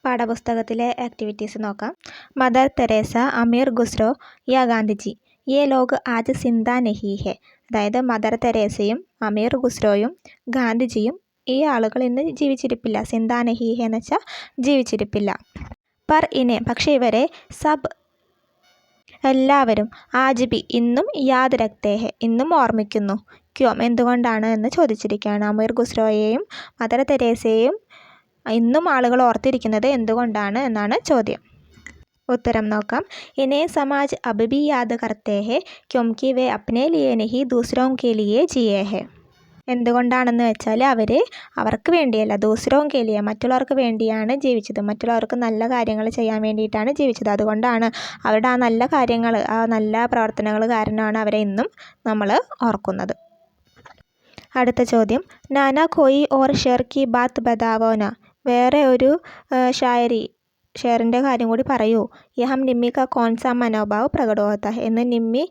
പാഠപുസ്തകത്തിലെ activities നോക്കാം. Mother Teresa, അമീർ ഖുസ്രോ യാ ഗാന്ധിജി യേ log ആജ് സിന്ദ നഹീ ഹെ. അതായത് mother തെരേസയും അമീർ ഖുസ്രോയും ഗാന്ധിജിയും ഈ ആളുകൾ ഇന്ന് ജീവിച്ചിരിപ്പില്ല. സിന്ദ നഹീ ഹെ എന്ന് വെച്ചാൽ ജീവിച്ചിരിപ്പില്ല. പർ ഇനെ പക്ഷേ ഇവരെ സബ് എല്ലാവരും ആജ് ബി ഇന്നും യാദ് രഖ്തേ ഹെ ഇന്നും ഓർമ്മിക്കുന്നു. ക്യോം എന്തുകൊണ്ടാണ് എന്ന് ചോദിച്ചിരിക്കുകയാണ്. അമീർ ഖുസ്രോയെയും മദർ തെരേസയെയും ഇന്നും ആളുകൾ ഓർത്തിരിക്കുന്നത് എന്തുകൊണ്ടാണ് എന്നാണ് ചോദ്യം. ഉത്തരം നോക്കാം. ഇനെ സമാജ് അബ് ബി യാദ് കർത്തേ ഹെ ക്യോംകി വേ അപ്നെ ലിയേ നഹീ ദൂസരോं കെ ലിയേ ജിയേ ഹെ. എന്തുകൊണ്ടാണെന്ന് വെച്ചാൽ അവർക്ക് വേണ്ടിയല്ല, ദൂസരോं കെ ലിയേ മറ്റുള്ളവർക്ക് വേണ്ടിയാണ് ജീവിച്ചത്. മറ്റുള്ളവർക്ക് നല്ല കാര്യങ്ങൾ ചെയ്യാൻ വേണ്ടിയിട്ടാണ് ജീവിച്ചത്. അതുകൊണ്ടാണ് അവരുടെ ആ നല്ല കാര്യങ്ങൾ, ആ നല്ല പ്രവർത്തനങ്ങൾ കാരണമാണ് അവരെ ഇന്നും നമ്മൾ ഓർക്കുന്നത്. അടുത്ത ചോദ്യം. നാനാ കോയി ഓർ ഷെർ കി ബാത്ത് ബതാവോന. വേറെ ഒരു ഷെയറിൻ്റെ കാര്യം കൂടി പറയൂ. യഹം നിമ്മി കാ കോൺസാ മനോഭാവ് പ്രകട ഹോത്താ ഹെ എന്ന് നിമ്മി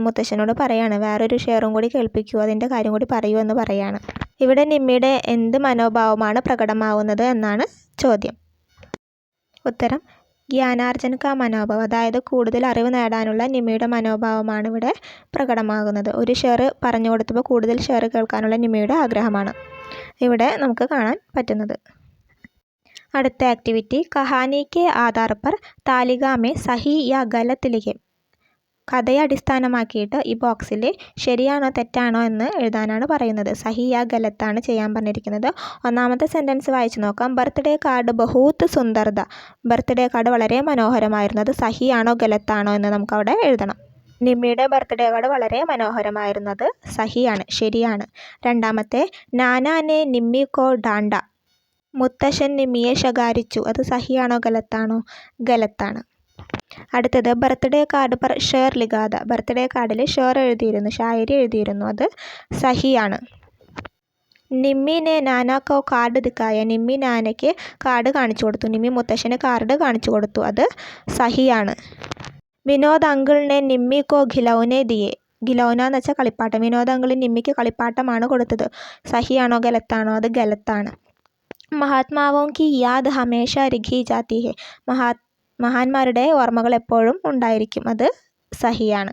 മുത്തശ്ശനോട് പറയാണ്. വേറൊരു ഷെയറും കൂടി കേൾപ്പിക്കൂ, അതിൻ്റെ കാര്യം കൂടി പറയൂ എന്ന് പറയാണ്. ഇവിടെ നിമ്മിയുടെ എന്ത് മനോഭാവമാണ് പ്രകടമാവുന്നത് എന്നാണ് ചോദ്യം. ഉത്തരം ജ്ഞാനാർജൻ കാ മനോഭാവ്. അതായത് കൂടുതൽ അറിവ് നേടാനുള്ള നിമ്മിയുടെ മനോഭാവമാണ് ഇവിടെ പ്രകടമാകുന്നത്. ഒരു ഷെയർ പറഞ്ഞു കൊടുത്തപ്പോൾ കൂടുതൽ ഷെയർ കേൾക്കാനുള്ള നിമ്മിയുടെ ആഗ്രഹമാണ് ഇവിടെ നമുക്ക് കാണാൻ പറ്റുന്നത്. അടുത്ത ആക്ടിവിറ്റി. കഹാനി കെ ആധാർ പർ താലിക മേ സഹി യാ ഗലത് ലിഖേ. കഥയെ അടിസ്ഥാനമാക്കിയിട്ട് ഈ ബോക്സിൽ ശരിയാണോ തെറ്റാണോ എന്ന് എഴുതാനാണ് പറയുന്നത്. സഹി യാ ഗലത്താണ് ചെയ്യാൻ പറഞ്ഞിരിക്കുന്നത്. ഒന്നാമത്തെ സെൻറ്റൻസ് വായിച്ചു നോക്കാം. ബർത്ത്ഡേ കാർഡ് ബഹൂത്ത് സുന്ദർദ. ബർത്ത്ഡേ കാർഡ് വളരെ മനോഹരമായിരുന്നു. അത് സഹി ആണോ ഗലത്താണോ എന്ന് നമുക്കവിടെ എഴുതണം. നിമ്മിയുടെ ബർത്ത്ഡേ കാർഡ് വളരെ മനോഹരമായിരുന്നത് സഹിയാണ്, ശരിയാണ്. രണ്ടാമത്തെ നാനാനെ നിമ്മി കോ ഡാണ്ട. മുത്തശ്ശൻ നിമ്മിയെ ശകാരിച്ചു. അത് സഹിയാണോ ഗലത്താണോ? ഗലത്താണ്. അടുത്തത് ബർത്ത്ഡേ കാർഡ് പർ ഷെയർ ലിഖാത. ബർത്ത്ഡേ കാർഡിൽ ഷെയർ എഴുതിയിരുന്നു, ഷായരി എഴുതിയിരുന്നു. അത് സഹിയാണ്. നിമ്മി നെ നാനാ കോ കാർഡ് ദിക്കായ. നിമ്മി നാനയ്ക്ക് കാർഡ് കാണിച്ചു കൊടുത്തു. നിമ്മി മുത്തശ്ശന് കാർഡ് കാണിച്ചു കൊടുത്തു. അത് സഹിയാണ്. വിനോദ് അങ്കിളിനെ നിമ്മി കോ ഖിലൗനെ ദിയേ. ഖിലൗന എന്ന് വെച്ചാൽ കളിപ്പാട്ടം. വിനോദ് അങ്കിൾ നിമ്മിക്ക് കളിപ്പാട്ടമാണ് കൊടുത്തത്. സഹിയാണോ ഗലത്താണോ? അത് ഗലത്താണ്. മഹാത്മാവോं की याद हमेशा रखी जाती है. മഹാന്മാരുടെ ഓർമ്മകൾ എപ്പോഴും ഉണ്ടായിരിക്കും. അത് സഹിയാണ്.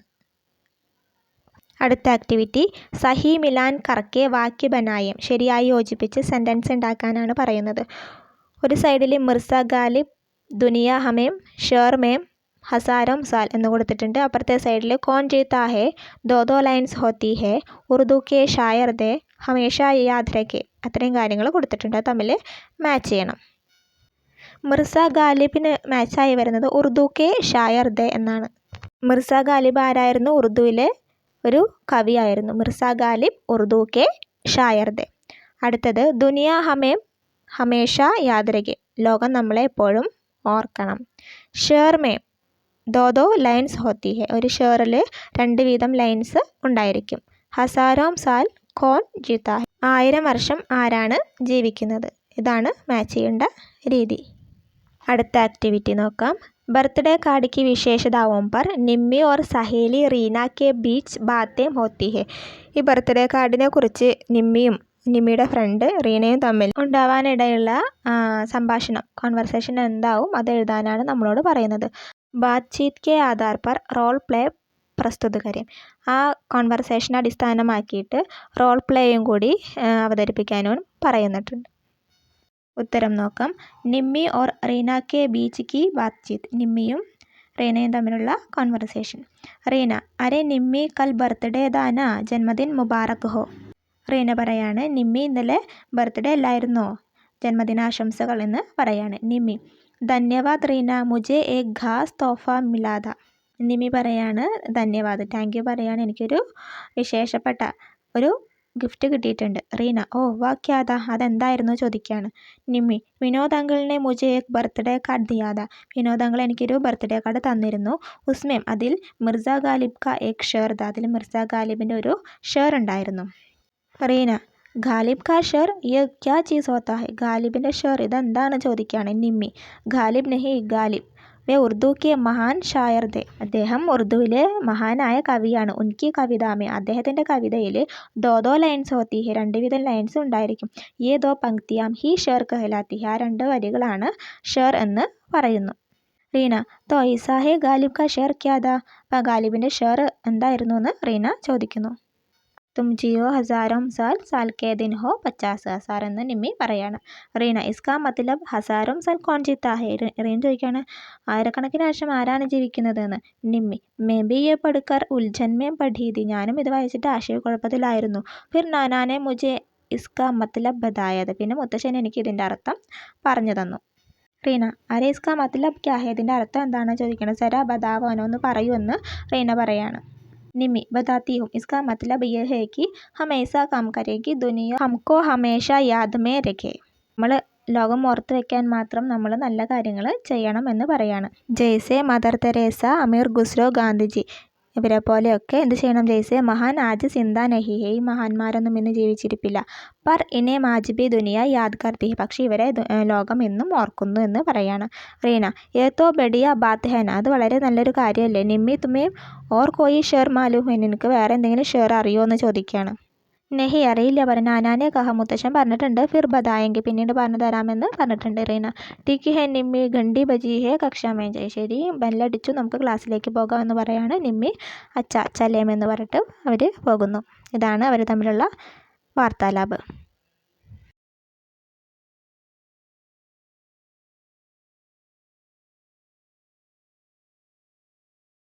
അടുത്ത ആക്ടിവിറ്റി. സഹി മിലാൻ കർക്കെ വാക്യ ബനായം. ശരിയായി യോജിപ്പിച്ച് സെൻറ്റൻസ് ഉണ്ടാക്കാനാണ് പറയുന്നത്. ഒരു സൈഡിൽ മിർസ ഗാലിബ് ദുനിയ ഹമേം ഷേർ മേം ഹസാരോം സാൽ എന്ന് കൊടുത്തിട്ടുണ്ട്. അപ്പുറത്തെ സൈഡിൽ കോൺ ജീത്താ ഹെ ദോ ലൈൻസ് ഹോത്തി ഹെ ഉറുദു കെ ഷായർ ദേ ഹമേഷ യാദ് രഖേ. അത്രയും കാര്യങ്ങൾ കൊടുത്തിട്ടുണ്ട്. തമ്മിൽ മാച്ച് ചെയ്യണം. മിർസ ഗാലിബിന് മാച്ചായി വരുന്നത് ഉറുദു കെ ഷായർ ദേ എന്നാണ്. മിർസ ഗാലിബ് ആരായിരുന്നു? ഉറുദുവിലെ ഒരു കവിയായിരുന്നു. മിർസ ഗാലിബ് ഉറുദു കെ ഷായർ ദേ. അടുത്തത് ദുനിയ ഹമേം ഹമേഷ യാദ് രഖേ. ലോകം നമ്മളെ എപ്പോഴും ഓർക്കണം. ഷേർ മേം ദോ ലൈൻസ് ഹോത്തി ഹെ. ഒരു ഷെയറിൽ 2 വീതം ലൈൻസ് ഉണ്ടായിരിക്കും. ഹസാരോം സാൽ കോൺ ജീത്താ ഹെ. 1000 വർഷം ആരാണ് ജീവിക്കുന്നത്? ഇതാണ് മാച്ച് ചെയ്യേണ്ട രീതി. അടുത്ത ആക്ടിവിറ്റി നോക്കാം. ബർത്ത്ഡേ കാർഡ് की विशेषताओं पर निम्मी और सहेली रीना के बीच बातें होती है. ഈ ബർത്ത്ഡേ കാർഡിനെ കുറിച്ച് നിമ്മിയുടെ ഫ്രണ്ട് റീനയും തമ്മിൽ ഉണ്ടാവാനിടയുള്ള സംഭാഷണം, കോൺവെർസേഷൻ എന്താവും അത് എഴുതാനാണ് നമ്മളോട് പറയുന്നത്. ബാത്ചീത് കെ ആധാർ പർ റോൾ പ്ലേ പ്രസ്തുത കാര്യം. ആ കോൺവെർസേഷൻ അടിസ്ഥാനമാക്കിയിട്ട് റോൾ പ്ലേയും കൂടി അവതരിപ്പിക്കാനും പറയുന്നിട്ടുണ്ട്. ഉത്തരം നോക്കാം. നിമ്മി ഓർ റീന കെ ബീച്ച് കി ബാത്ചീത്. നിമ്മിയും റീനയും തമ്മിലുള്ള കോൺവെർസേഷൻ. റീന അരെ നിമ്മി കൽ ബർത്ത്ഡേ ദാന ജന്മദിൻ മുബാറക് ഹോ. റീന പറയാണ്, നിമ്മി ഇന്നലെ ബർത്ത്ഡേ അല്ലായിരുന്നോ, ജന്മദിനാശംസകൾ എന്ന് പറയാണ്. നിമ്മി ധന്യവാദ് റീന മുझे एक ഖാസ് തോഫ മിലാദ. നിമ്മി പറയാണ് ധന്യവാദ്, താങ്ക് യു പറയാണ്, എനിക്കൊരു വിശേഷപ്പെട്ട ഒരു ഗിഫ്റ്റ് കിട്ടിയിട്ടുണ്ട്. റീന ഓ വാ ക്യാദാ. അതെന്തായിരുന്നു ചോദിക്കുകയാണ്. നിമ്മി വിനോദ് അങ്കിളിനെ മുझे एक ബർത്ത്ഡേ കാർഡ് ദിയാദാ. വിനോദ് അങ്കിൾ എനിക്കൊരു ബർത്ത്ഡേ കാർഡ് തന്നിരുന്നു. ഉസ്മേം അതിൽ മിർസ ഗാലിബ് കാ ഏക് ഷെയർ ദാ. അതിൽ മിർസ ഗാലിബിൻ്റെ ഒരു ഷെയർ ഉണ്ടായിരുന്നു. റീന ഗാലിബ് കാ ഷെയർ യേ ക്യാ ചീസ് ഹോത്താ ഹെ. ഗാലിബിൻ്റെ ഷെയർ ഇതെന്താണ് ചോദിക്കുകയാണ്. നിമ്മി ഗാലിബ് നഹി ഗാലിബ്. വേ ഉറുദു കെ മഹാൻ ഷായർ थे അദ്ദേഹം ഉറുദുവിലെ മഹാനായ കവിയാണ്. ഉൻകി കവിതാമേ അദ്ദേഹത്തിൻ്റെ കവിതയിൽ ദോ ലൈൻസ് ഹോത്തി ഹെ 2 വീതം ലൈൻസ് ഉണ്ടായിരിക്കും. യേ ദോ പങ്ക്തിയാം ഹി ഷെർ കഹലാത്തി ആ 2 വരികളാണ് ഷെർ എന്ന് പറയുന്നു. റീന തോ ഈസാ ഹെ ഗാലിബ് കാ ഷെർ ക്യാ താ അപ്പോൾ ഗാലിബിൻ്റെ ഷെർ എന്തായിരുന്നു എന്ന് റീന ചോദിക്കുന്നു. തും ജിയോ ഹസാരോം സാൽ സാൽ കെ ദിൻ ഹോ 50,000 എന്ന് നിമ്മി പറയാണ്. റീന ഇസ്കാ മത്ലബ് ഹസാരോം സാൽ കോൺ ജീത്താ ഹെ റീന ചോദിക്കുകയാണ് ആയിരക്കണക്കിന് വർഷം ആരാണ് ജീവിക്കുന്നതെന്ന്. നിമ്മി മേ ബി യെ പഠിക്കർ ഉൽझन में പഠി थी ഞാനും ഇത് വായിച്ചിട്ട് ആശയക്കുഴപ്പത്തിലായിരുന്നു. ഫിർ നാനാനെ മുझे ഇസ്കാ മത്ലബ് ബതായത് പിന്നെ മുത്തശ്ശൻ എനിക്ക് ഇതിൻ്റെ അർത്ഥം പറഞ്ഞു തന്നു. റീന അരെ ഇസ്കാ മത്ലബ് ക്യാ ഹെ ഇതിൻ്റെ അർത്ഥം എന്താണെന്ന് ചോദിക്കണം. സരാ ബതാവോനോ ഒന്ന് പറയൂ എന്ന് റീന പറയാണ്. निमी बताती हूँ इसका मतलब यह है कि हम ऐसा काम करें कि दुनिया हमको हमेशा याद में रखे നമ്മൾ ലോകം ഓർത്ത് വെക്കാൻ മാത്രം നമ്മൾ നല്ല കാര്യങ്ങൾ ചെയ്യണം എന്ന് പറയാണ്. ജയ്സെ മദർ തെരേസ അമീർ ഖുസ്രോ ഗാന്ധിജി ഇവരെ പോലെയൊക്കെ എന്ത് ചെയ്യണം. ജയ്സെ മഹാൻ ആജ് സിന്ദാ നഹി ഹെ ഈ മഹാന്മാരൊന്നും ഇന്ന് ജീവിച്ചിരിപ്പില്ല. പർ ഇനെ ആജ് ഭി ദുനിയ യാദ് കർത്തി ഹെ പക്ഷേ ഇവരെ ലോകം എന്നും ഓർക്കുന്നു എന്ന് പറയാണ്. റീന യേ തോ ബഡിയ ബാത്ത് ഹെ അത് വളരെ നല്ലൊരു കാര്യമല്ലേ. നിമ്മി തുമേ ഓർ കോയി ഷെർ മാലൂം ഹെ നിനക്ക് വേറെ എന്തെങ്കിലും ഷെർ അറിയോ എന്ന് ചോദിക്കുകയാണ്. നെഹി അറിയില്ല പറഞ്ഞു. നാനാനെ കഹ മുത്തശ്ശൻ പറഞ്ഞിട്ടുണ്ട്. ഫിർ ബതായെങ്കിൽ പിന്നീട് പറഞ്ഞു തരാമെന്ന് പറഞ്ഞിട്ടുണ്ട്. റീന ടിക്കി ഹെ നിമ്മി ഗണ്ടി ബജി ഹെ കക്ഷാമേ ശരി ബെല്ലടിച്ചു നമുക്ക് ക്ലാസ്സിലേക്ക് പോകാം എന്ന് പറയാണ്. നിമ്മി അച്ഛ ചലേം എന്ന് പറഞ്ഞിട്ട് അവർ പോകുന്നു. ഇതാണ് അവർ തമ്മിലുള്ള വാർത്താലാപ്.